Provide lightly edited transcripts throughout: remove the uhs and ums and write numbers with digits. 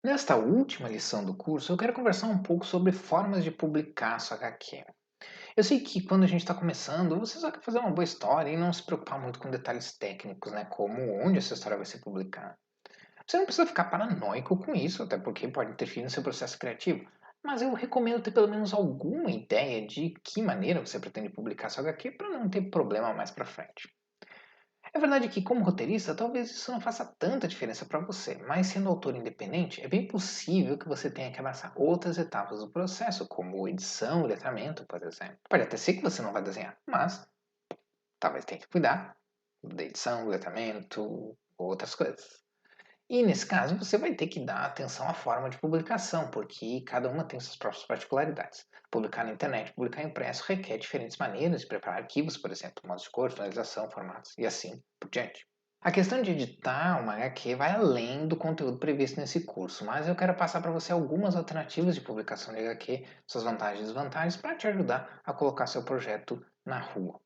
Nesta última lição do curso, eu quero conversar um pouco sobre formas de publicar sua HQ. Eu sei que quando a gente está começando, você só quer fazer uma boa história e não se preocupar muito com detalhes técnicos, né? Como onde essa história vai ser publicada. Você não precisa ficar paranoico com isso, até porque pode interferir no seu processo criativo. Mas eu recomendo ter pelo menos alguma ideia de que maneira você pretende publicar sua HQ para não ter problema mais para frente. É verdade que, como roteirista, talvez isso não faça tanta diferença para você, mas sendo autor independente, é bem possível que você tenha que abraçar outras etapas do processo, como edição, letramento, por exemplo. Pode até ser que você não vai desenhar, mas talvez tenha que cuidar da edição, letramento, outras coisas. E nesse caso, você vai ter que dar atenção à forma de publicação, porque cada uma tem suas próprias particularidades. Publicar na internet, publicar impresso requer diferentes maneiras de preparar arquivos, por exemplo, modos de cor, finalização, formatos e assim por diante. A questão de editar uma HQ vai além do conteúdo previsto nesse curso, mas eu quero passar para você algumas alternativas de publicação de HQ, suas vantagens e desvantagens, para te ajudar a colocar seu projeto na rua.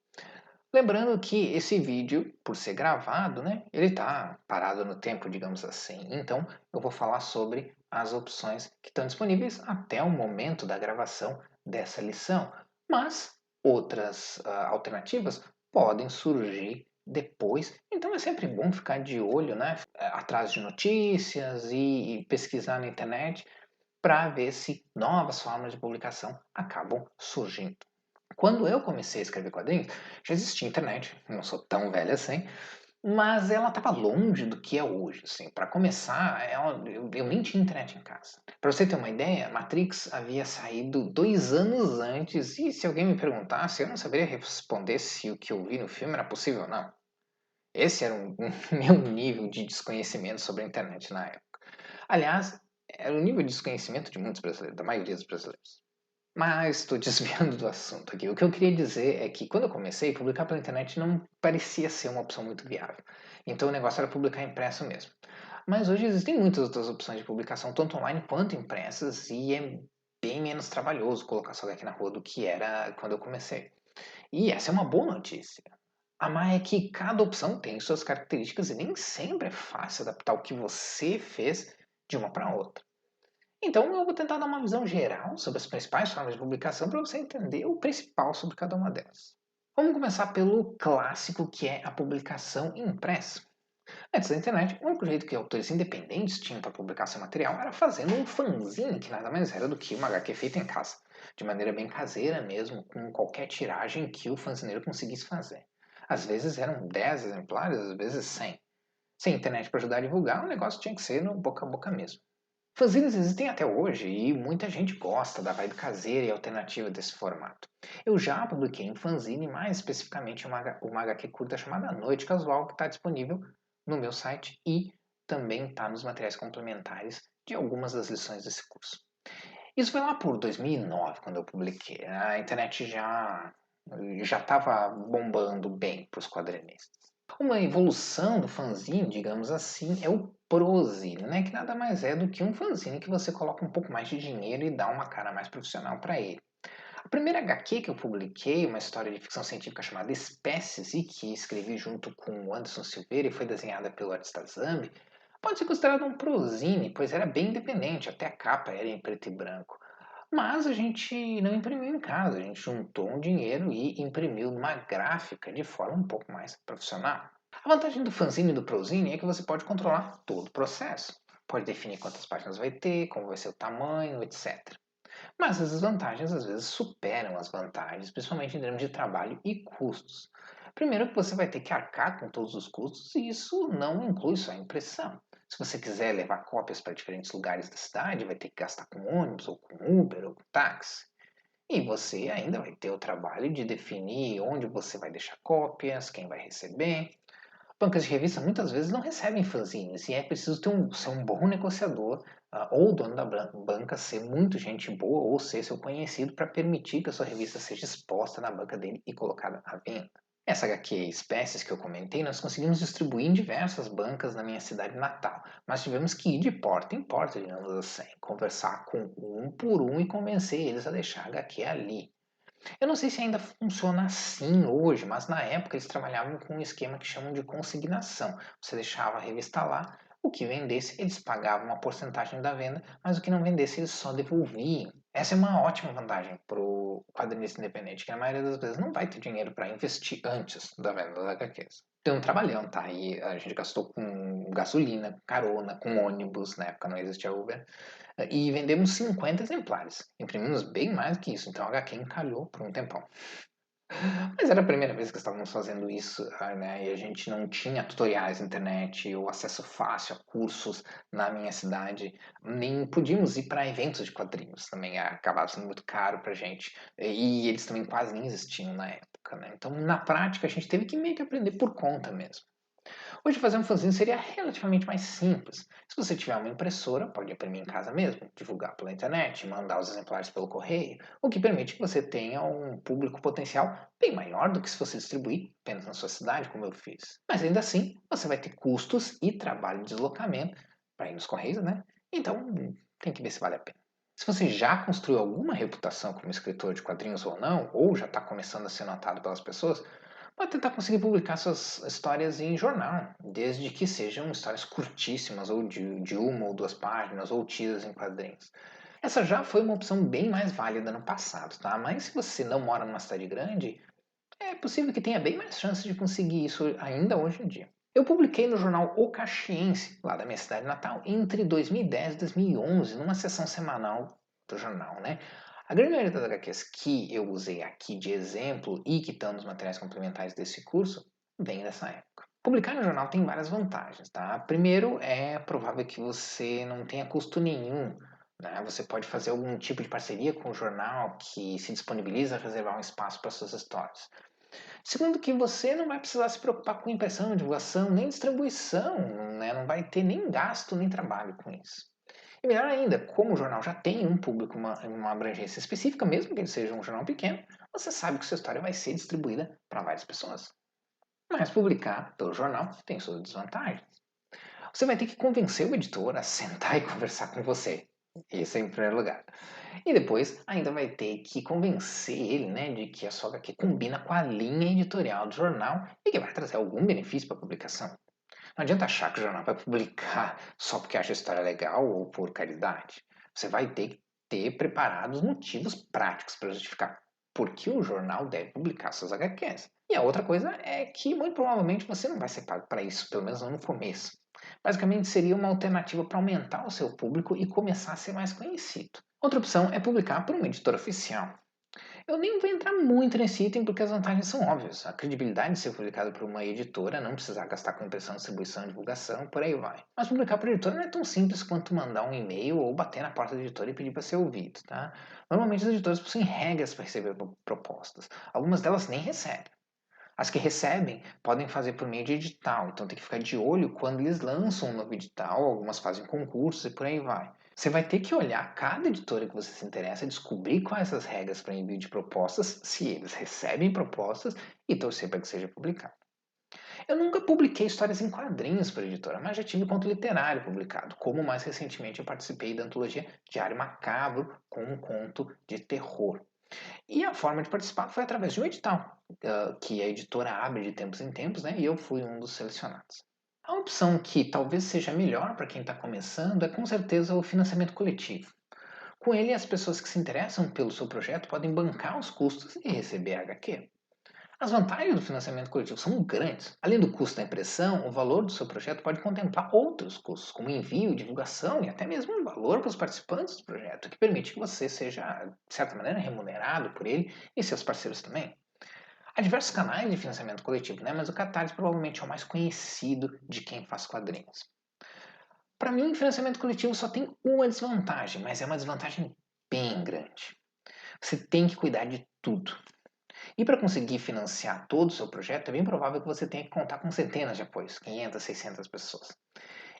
Lembrando que esse vídeo, por ser gravado, né, ele está parado no tempo, digamos assim. Então, eu vou falar sobre as opções que estão disponíveis até o momento da gravação dessa lição. Mas outras alternativas podem surgir depois. Então, é sempre bom ficar de olho, né, atrás de notícias e pesquisar na internet para ver se novas formas de publicação acabam surgindo. Quando eu comecei a escrever quadrinhos, já existia internet, não sou tão velho assim, mas ela estava longe do que é hoje. Assim. Para começar, eu nem tinha internet em casa. Para você ter uma ideia, Matrix havia saído 2 anos antes, e se alguém me perguntasse, eu não saberia responder se o que eu vi no filme era possível ou não. Esse era meu nível de desconhecimento sobre a internet na época. Aliás, era o nível de desconhecimento de muitos brasileiros, da maioria dos brasileiros. Mas estou desviando do assunto aqui. O que eu queria dizer é que quando eu comecei, publicar pela internet não parecia ser uma opção muito viável. Então o negócio era publicar impresso mesmo. Mas hoje existem muitas outras opções de publicação, tanto online quanto impressas, e é bem menos trabalhoso colocar sua HQ na rua do que era quando eu comecei. E essa é uma boa notícia. A má é que cada opção tem suas características e nem sempre é fácil adaptar o que você fez de uma para outra. Então, eu vou tentar dar uma visão geral sobre as principais formas de publicação para você entender o principal sobre cada uma delas. Vamos começar pelo clássico que é a publicação impressa. Antes da internet, o único jeito que autores independentes tinham para publicar seu material era fazendo um fanzine, que nada mais era do que uma HQ feita em casa, de maneira bem caseira mesmo, com qualquer tiragem que o fanzineiro conseguisse fazer. Às vezes eram 10 exemplares, às vezes 100. Sem internet para ajudar a divulgar, o negócio tinha que ser no boca a boca mesmo. Fanzines existem até hoje e muita gente gosta da vibe caseira e alternativa desse formato. Eu já publiquei um fanzine, mais especificamente uma HQ curta chamada Noite Casual, que está disponível no meu site e também está nos materiais complementares de algumas das lições desse curso. Isso foi lá por 2009, quando eu publiquei. A internet já estava bombando bem para os quadrinistas. Uma evolução do fanzine, digamos assim, é o prozine, né? Que nada mais é do que um fanzine que você coloca um pouco mais de dinheiro e dá uma cara mais profissional para ele. A primeira HQ que eu publiquei, uma história de ficção científica chamada Espécies, e que escrevi junto com o Anderson Silveira e foi desenhada pelo artista Zambi, pode ser considerado um prozine, pois era bem independente, até a capa era em preto e branco. Mas a gente não imprimiu em casa, a gente juntou um dinheiro e imprimiu numa gráfica de forma um pouco mais profissional. A vantagem do fanzine e do prozine é que você pode controlar todo o processo. Pode definir quantas páginas vai ter, como vai ser o tamanho, etc. Mas as desvantagens às vezes superam as vantagens, principalmente em termos de trabalho e custos. Primeiro que você vai ter que arcar com todos os custos e isso não inclui só a impressão. Se você quiser levar cópias para diferentes lugares da cidade, vai ter que gastar com ônibus, ou com Uber, ou com táxi. E você ainda vai ter o trabalho de definir onde você vai deixar cópias, quem vai receber. Bancas de revista muitas vezes não recebem fanzines e é preciso ser um bom negociador ou o dono da banca ser muito gente boa ou ser seu conhecido para permitir que a sua revista seja exposta na banca dele e colocada à venda. Essa HQ Espécies que eu comentei, nós conseguimos distribuir em diversas bancas na minha cidade natal, mas tivemos que ir de porta em porta, digamos assim, conversar com um por um e convencer eles a deixar a HQ ali. Eu não sei se ainda funciona assim hoje, mas na época eles trabalhavam com um esquema que chamam de consignação. Você deixava a revista lá, O que vendesse, eles pagavam uma porcentagem da venda, mas o que não vendesse, eles só devolviam. Essa é uma ótima vantagem para o quadrinista independente, que na maioria das vezes não vai ter dinheiro para investir antes da venda das HQs. Tem um trabalhão, tá? E a gente gastou com gasolina, carona, com ônibus, na época não existia Uber, e vendemos 50 exemplares. Imprimimos bem mais que isso, então a HQ encalhou por um tempão. Mas era a primeira vez que estávamos fazendo isso, né? E a gente não tinha tutoriais na internet ou acesso fácil a cursos na minha cidade, nem podíamos ir para eventos de quadrinhos, também acabava sendo muito caro para a gente. E eles também quase nem existiam na época, né? Então, na prática, a gente teve que meio que aprender por conta mesmo. Hoje fazer um fanzine seria relativamente mais simples. Se você tiver uma impressora, pode imprimir em casa mesmo, divulgar pela internet, mandar os exemplares pelo correio, o que permite que você tenha um público potencial bem maior do que se você distribuir apenas na sua cidade, como eu fiz. Mas ainda assim, você vai ter custos e trabalho de deslocamento para ir nos correios, né? Então, tem que ver se vale a pena. Se você já construiu alguma reputação como escritor de quadrinhos ou não, ou já está começando a ser notado pelas pessoas, pode tentar conseguir publicar suas histórias em jornal, desde que sejam histórias curtíssimas, ou de uma ou duas páginas, ou tidas em quadrinhos. Essa já foi uma opção bem mais válida no passado, tá? Mas se você não mora numa cidade grande, é possível que tenha bem mais chances de conseguir isso ainda hoje em dia. Eu publiquei no jornal O Caxiense, lá da minha cidade natal, entre 2010 e 2011, numa sessão semanal do jornal, né? A grande maioria das HQs que eu usei aqui de exemplo e que estão nos materiais complementares desse curso vem dessa época. Publicar no jornal tem várias vantagens, tá? Primeiro, é provável que você não tenha custo nenhum, né? Você pode fazer algum tipo de parceria com o jornal que se disponibiliza a reservar um espaço para suas histórias. Segundo, que você não vai precisar se preocupar com impressão, divulgação, nem distribuição, né? Não vai ter nem gasto nem trabalho com isso. E melhor ainda, como o jornal já tem um público, uma abrangência específica, mesmo que ele seja um jornal pequeno, você sabe que sua história vai ser distribuída para várias pessoas. Mas publicar pelo jornal tem suas desvantagens. Você vai ter que convencer o editor a sentar e conversar com você. Isso em primeiro lugar. E depois ainda vai ter que convencer ele, né, de que a sua HQ combina com a linha editorial do jornal e que vai trazer algum benefício para a publicação. Não adianta achar que o jornal vai publicar só porque acha a história legal ou por caridade. Você vai ter que ter preparados motivos práticos para justificar por que o jornal deve publicar suas HQs. E a outra coisa é que muito provavelmente você não vai ser pago para isso, pelo menos não no começo. Basicamente seria uma alternativa para aumentar o seu público e começar a ser mais conhecido. Outra opção é publicar por uma editora oficial. Eu nem vou entrar muito nesse item porque as vantagens são óbvias. A credibilidade de ser publicado por uma editora, não precisar gastar com impressão, distribuição, divulgação, por aí vai. Mas publicar por editora não é tão simples quanto mandar um e-mail ou bater na porta da editora e pedir para ser ouvido, tá? Normalmente as editoras possuem regras para receber propostas. Algumas delas nem recebem. As que recebem podem fazer por meio de edital, então tem que ficar de olho quando eles lançam um novo edital, algumas fazem concursos e por aí vai. Você vai ter que olhar cada editora que você se interessa, descobrir quais as regras para envio de propostas, se eles recebem propostas e torcer para que seja publicado. Eu nunca publiquei histórias em quadrinhos para editora, mas já tive conto literário publicado, como mais recentemente eu participei da antologia Diário Macabro com um conto de terror. E a forma de participar foi através de um edital, que a editora abre de tempos em tempos, né? E eu fui um dos selecionados. A opção que talvez seja melhor para quem está começando é com certeza o financiamento coletivo. Com ele, as pessoas que se interessam pelo seu projeto podem bancar os custos e receber a HQ. As vantagens do financiamento coletivo são grandes. Além do custo da impressão, o valor do seu projeto pode contemplar outros custos, como envio, divulgação e até mesmo um valor para os participantes do projeto, que permite que você seja, de certa maneira, remunerado por ele e seus parceiros também. Há diversos canais de financiamento coletivo, né? Mas o Catarse provavelmente é o mais conhecido de quem faz quadrinhos. Para mim, financiamento coletivo só tem uma desvantagem, mas é uma desvantagem bem grande. Você tem que cuidar de tudo. E para conseguir financiar todo o seu projeto, é bem provável que você tenha que contar com centenas de apoios, 500, 600 pessoas.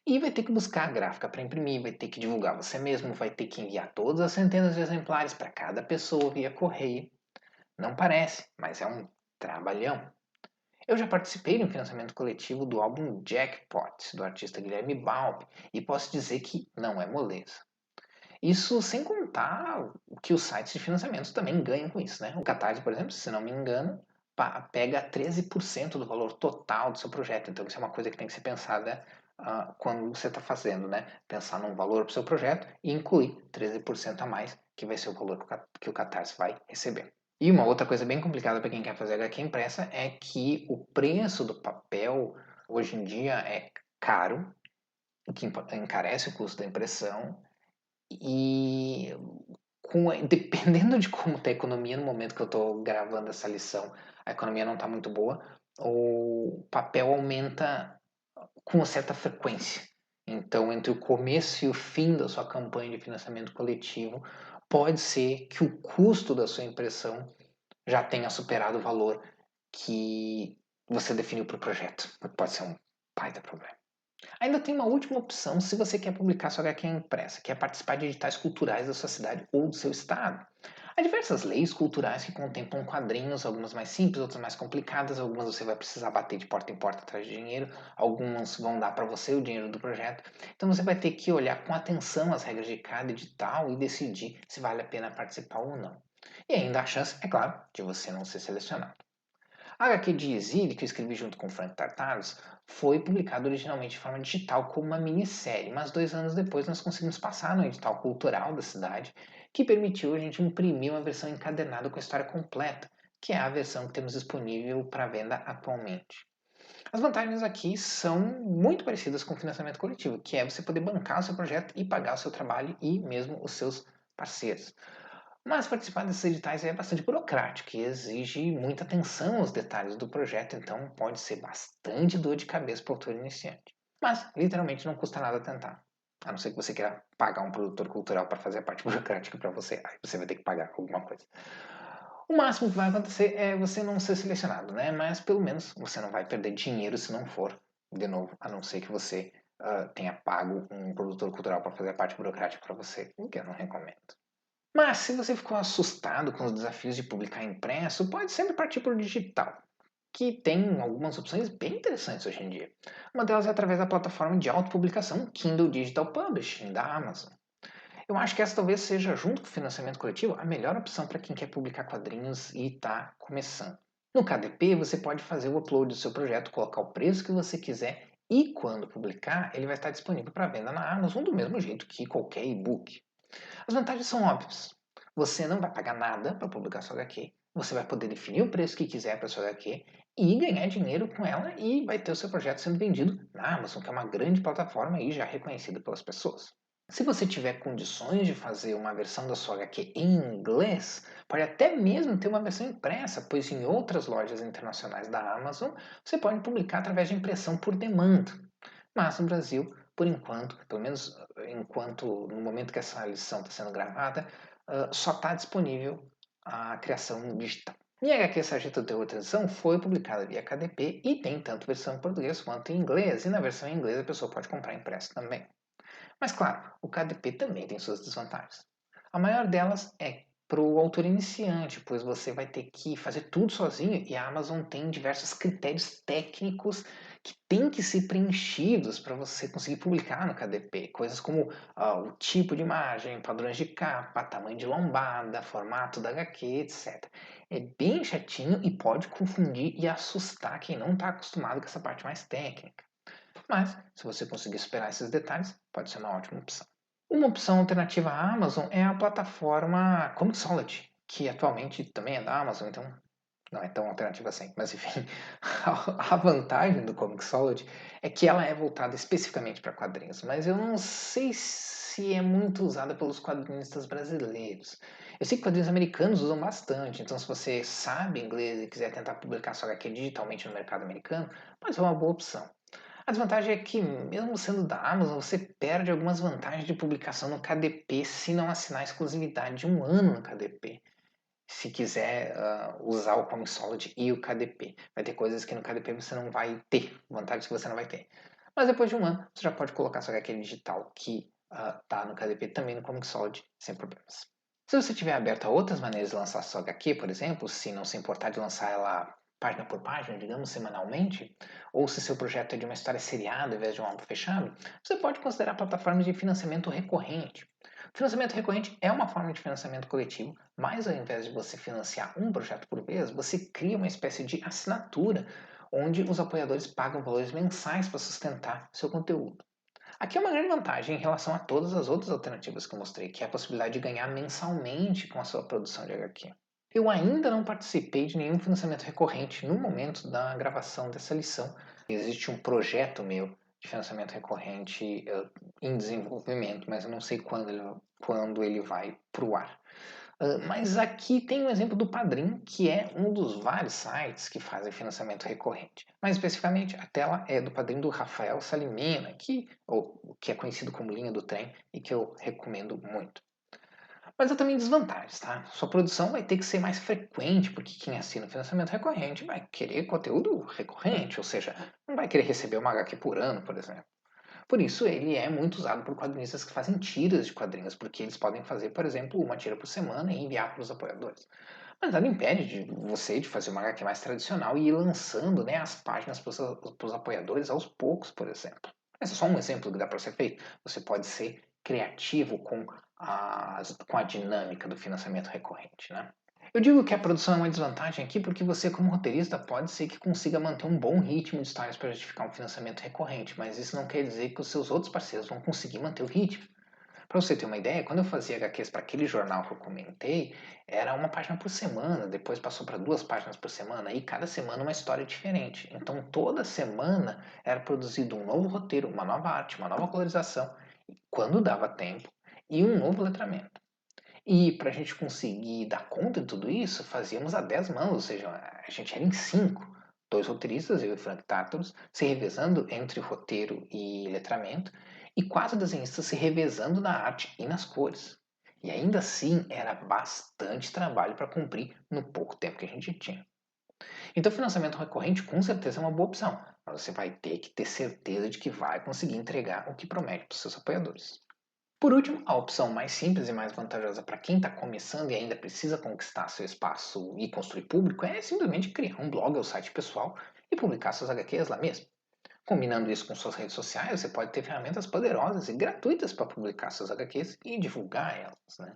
E vai ter que buscar a gráfica para imprimir, vai ter que divulgar você mesmo, vai ter que enviar todas as centenas de exemplares para cada pessoa via correio. Não parece, mas é um trabalhão. Eu já participei de um financiamento coletivo do álbum Jackpot, do artista Guilherme Balbi, e posso dizer que não é moleza. Isso sem contar o que os sites de financiamento também ganham com isso, né? O Catarse, por exemplo, se não me engano, pega 13% do valor total do seu projeto. Então, isso é uma coisa que tem que ser pensada quando você está fazendo, né? Pensar num valor para o seu projeto e incluir 13% a mais, que vai ser o valor que o Catarse vai receber. E uma outra coisa bem complicada para quem quer fazer HQ impressa é que o preço do papel hoje em dia é caro, o que encarece o custo da impressão e dependendo de como está a economia no momento que eu estou gravando essa lição, a economia não está muito boa, o papel aumenta com uma certa frequência. Então, entre o começo e o fim da sua campanha de financiamento coletivo, pode ser que o custo da sua impressão já tenha superado o valor que você definiu para o projeto. Pode ser um baita problema. Ainda tem uma última opção se você quer publicar sua HQ impressa, que é participar de editais culturais da sua cidade ou do seu estado. Há diversas leis culturais que contemplam quadrinhos, algumas mais simples, outras mais complicadas, algumas você vai precisar bater de porta em porta atrás de dinheiro, algumas vão dar para você o dinheiro do projeto. Então você vai ter que olhar com atenção as regras de cada edital e decidir se vale a pena participar ou não. E ainda há a chance, é claro, de você não ser selecionado. A HQ de Exile, que eu escrevi junto com Frank Tartaros, foi publicado originalmente de forma digital como uma minissérie, mas 2 anos depois nós conseguimos passar no edital cultural da cidade, que permitiu a gente imprimir uma versão encadernada com a história completa, que é a versão que temos disponível para venda atualmente. As vantagens aqui são muito parecidas com o financiamento coletivo, que é você poder bancar o seu projeto e pagar o seu trabalho e mesmo os seus parceiros. Mas participar desses editais é bastante burocrático e exige muita atenção aos detalhes do projeto, então pode ser bastante dor de cabeça para o autor iniciante. Mas, literalmente, não custa nada tentar. A não ser que você queira pagar um produtor cultural para fazer a parte burocrática para você, aí você vai ter que pagar alguma coisa. O máximo que vai acontecer é você não ser selecionado, né? Mas pelo menos você não vai perder dinheiro se não for, de novo, a não ser que você tenha pago um produtor cultural para fazer a parte burocrática para você, o que eu não recomendo. Mas se você ficou assustado com os desafios de publicar impresso, pode sempre partir para o digital, que tem algumas opções bem interessantes hoje em dia. Uma delas é através da plataforma de autopublicação Kindle Digital Publishing da Amazon. Eu acho que essa talvez seja, junto com o financiamento coletivo, a melhor opção para quem quer publicar quadrinhos e está começando. No KDP, você pode fazer o upload do seu projeto, colocar o preço que você quiser e, quando publicar, ele vai estar disponível para venda na Amazon do mesmo jeito que qualquer e-book. As vantagens são óbvias. Você não vai pagar nada para publicar sua HQ. Você vai poder definir o preço que quiser para sua HQ e ganhar dinheiro com ela e vai ter o seu projeto sendo vendido na Amazon, que é uma grande plataforma e já reconhecida pelas pessoas. Se você tiver condições de fazer uma versão da sua HQ em inglês, pode até mesmo ter uma versão impressa, pois em outras lojas internacionais da Amazon você pode publicar através de impressão por demanda. Mas no Brasil, por enquanto, pelo menos enquanto no momento que essa lição está sendo gravada, só está disponível a criação digital. Minha HQ Sargento de outra edição foi publicada via KDP e tem tanto versão em português quanto em inglês, e na versão em inglês a pessoa pode comprar impresso também. Mas claro, o KDP também tem suas desvantagens. A maior delas é para o autor iniciante, pois você vai ter que fazer tudo sozinho e a Amazon tem diversos critérios técnicos que têm que ser preenchidos para você conseguir publicar no KDP. Coisas como o tipo de imagem, padrões de capa, tamanho de lombada, formato da HQ, etc. É bem chatinho e pode confundir e assustar quem não está acostumado com essa parte mais técnica. Mas, se você conseguir superar esses detalhes, pode ser uma ótima opção. Uma opção alternativa à Amazon é a plataforma Comixology, que atualmente também é da Amazon, então não é tão alternativa assim. Mas enfim, a vantagem do Comixology é que ela é voltada especificamente para quadrinhos, mas eu não sei se é muito usada pelos quadrinistas brasileiros. Eu sei que quadrinhos americanos usam bastante, então se você sabe inglês e quiser tentar publicar sua HQ digitalmente no mercado americano, pode ser uma boa opção. A desvantagem é que, mesmo sendo da Amazon, você perde algumas vantagens de publicação no KDP se não assinar a exclusividade de 1 ano no KDP. Se quiser usar o Comixology e o KDP. Vai ter coisas que no KDP você não vai ter, vantagens que você não vai ter. Mas depois de 1 ano, você já pode colocar sua HQ digital que está no KDP também no Comixology, sem problemas. Se você tiver aberto a outras maneiras de lançar sua HQ, por exemplo, se não se importar de lançar ela página por página, digamos, semanalmente, ou se seu projeto é de uma história seriada ao invés de um álbum fechado, você pode considerar plataformas de financiamento recorrente. Financiamento recorrente é uma forma de financiamento coletivo, mas ao invés de você financiar um projeto por vez, você cria uma espécie de assinatura, onde os apoiadores pagam valores mensais para sustentar seu conteúdo. Aqui é uma grande vantagem em relação a todas as outras alternativas que eu mostrei, que é a possibilidade de ganhar mensalmente com a sua produção de HQ. Eu ainda não participei de nenhum financiamento recorrente no momento da gravação dessa lição. Existe um projeto meu de financiamento recorrente em desenvolvimento, mas eu não sei quando ele vai para o ar. Mas aqui tem um exemplo do Padrim, que é um dos vários sites que fazem financiamento recorrente. Mais especificamente, a tela é do Padrim do Rafael Salimena, que é conhecido como Linha do Trem e que eu recomendo muito. Mas há também desvantagens, tá? Sua produção vai ter que ser mais frequente, porque quem assina financiamento recorrente vai querer conteúdo recorrente, ou seja, não vai querer receber uma HQ por ano, por exemplo. Por isso, ele é muito usado por quadrinistas que fazem tiras de quadrinhos, porque eles podem fazer, por exemplo, uma tira por semana e enviar para os apoiadores. Mas nada impede de você de fazer uma HQ mais tradicional e ir lançando, né, as páginas para os apoiadores aos poucos, por exemplo. Esse é só um exemplo que dá para ser feito. Você pode ser criativo com a dinâmica do financiamento recorrente, né? Eu digo que a produção é uma desvantagem aqui porque você, como roteirista, pode ser que consiga manter um bom ritmo de histórias para justificar um financiamento recorrente, mas isso não quer dizer que os seus outros parceiros vão conseguir manter o ritmo. Para você ter uma ideia, quando eu fazia HQs para aquele jornal que eu comentei, era uma página por semana, depois passou para 2 páginas por semana, e cada semana uma história diferente. Então toda semana era produzido um novo roteiro, uma nova arte, uma nova colorização, quando dava tempo, e um novo letramento. E para a gente conseguir dar conta de tudo isso, fazíamos a 10 mãos, ou seja, a gente era em 5. 2 roteiristas, eu e Frank Tartaros, se revezando entre roteiro e letramento, e 4 desenhistas se revezando na arte e nas cores. E ainda assim era bastante trabalho para cumprir no pouco tempo que a gente tinha. Então, financiamento recorrente com certeza é uma boa opção, mas você vai ter que ter certeza de que vai conseguir entregar o que promete para os seus apoiadores. Por último, a opção mais simples e mais vantajosa para quem está começando e ainda precisa conquistar seu espaço e construir público é simplesmente criar um blog ou site pessoal e publicar suas HQs lá mesmo. Combinando isso com suas redes sociais, você pode ter ferramentas poderosas e gratuitas para publicar suas HQs e divulgar elas, né?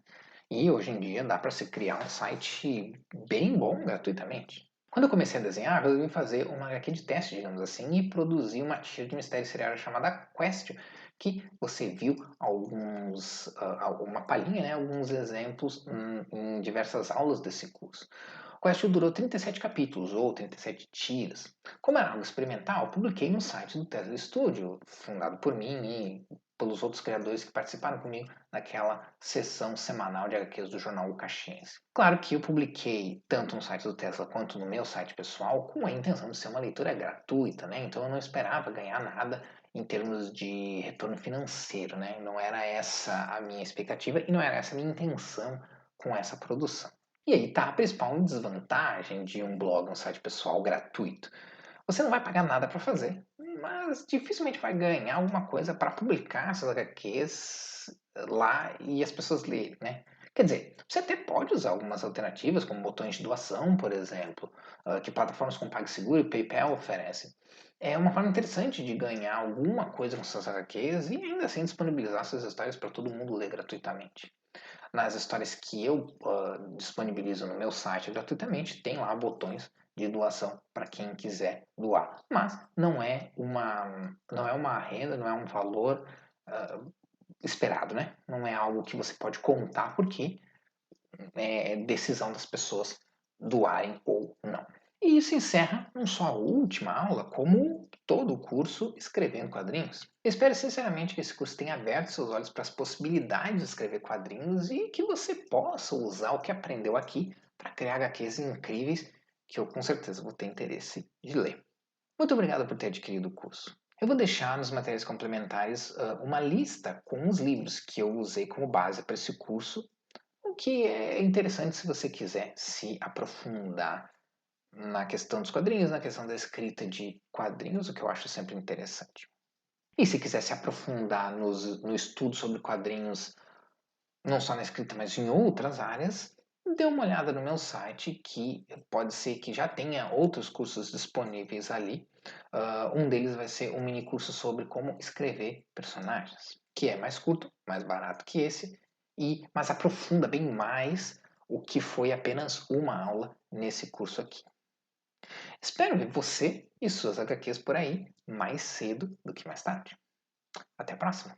E hoje em dia dá para se criar um site bem bom gratuitamente. Quando eu comecei a desenhar, eu resolvi fazer uma HQ de teste, digamos assim, e produzir uma tira de mistério serial chamada Quest, que você viu uma palhinha, né, alguns exemplos em diversas aulas desse curso. O Quest durou 37 capítulos, ou 37 tiras. Como era algo experimental, publiquei no site do Tesla Studio, fundado por mim e pelos outros criadores que participaram comigo naquela sessão semanal de HQs do jornal O Caxiense. Claro que eu publiquei tanto no site do Tesla quanto no meu site pessoal com a intenção de ser uma leitura gratuita, né? Então eu não esperava ganhar nada em termos de retorno financeiro, né? Não era essa a minha expectativa e não era essa a minha intenção com essa produção. E aí tá a principal desvantagem de um blog, um site pessoal gratuito. Você não vai pagar nada para fazer, mas dificilmente vai ganhar alguma coisa para publicar essas HQs lá e as pessoas lerem, né? Quer dizer, você até pode usar algumas alternativas, como botões de doação, por exemplo, que plataformas como PagSeguro e PayPal oferecem. É uma forma interessante de ganhar alguma coisa com suas HQs e ainda assim disponibilizar suas histórias para todo mundo ler gratuitamente. Nas histórias que eu disponibilizo no meu site gratuitamente, tem lá botões de doação para quem quiser doar. Mas não é uma renda, não é um valor esperado, né? Não é algo que você pode contar porque é decisão das pessoas doarem ou não. E isso encerra não só a última aula, como todo o curso Escrevendo Quadrinhos. Espero sinceramente que esse curso tenha aberto seus olhos para as possibilidades de escrever quadrinhos e que você possa usar o que aprendeu aqui para criar HQs incríveis que eu com certeza vou ter interesse de ler. Muito obrigado por ter adquirido o curso. Eu vou deixar nos materiais complementares uma lista com os livros que eu usei como base para esse curso, o que é interessante se você quiser se aprofundar na questão dos quadrinhos, na questão da escrita de quadrinhos, o que eu acho sempre interessante. E se quiser se aprofundar no estudo sobre quadrinhos, não só na escrita, mas em outras áreas, dê uma olhada no meu site, que pode ser que já tenha outros cursos disponíveis ali. Um deles vai ser um mini curso sobre como escrever personagens, que é mais curto, mais barato que esse, mas aprofunda bem mais o que foi apenas uma aula nesse curso aqui. Espero ver você e suas HQs por aí mais cedo do que mais tarde. Até a próxima!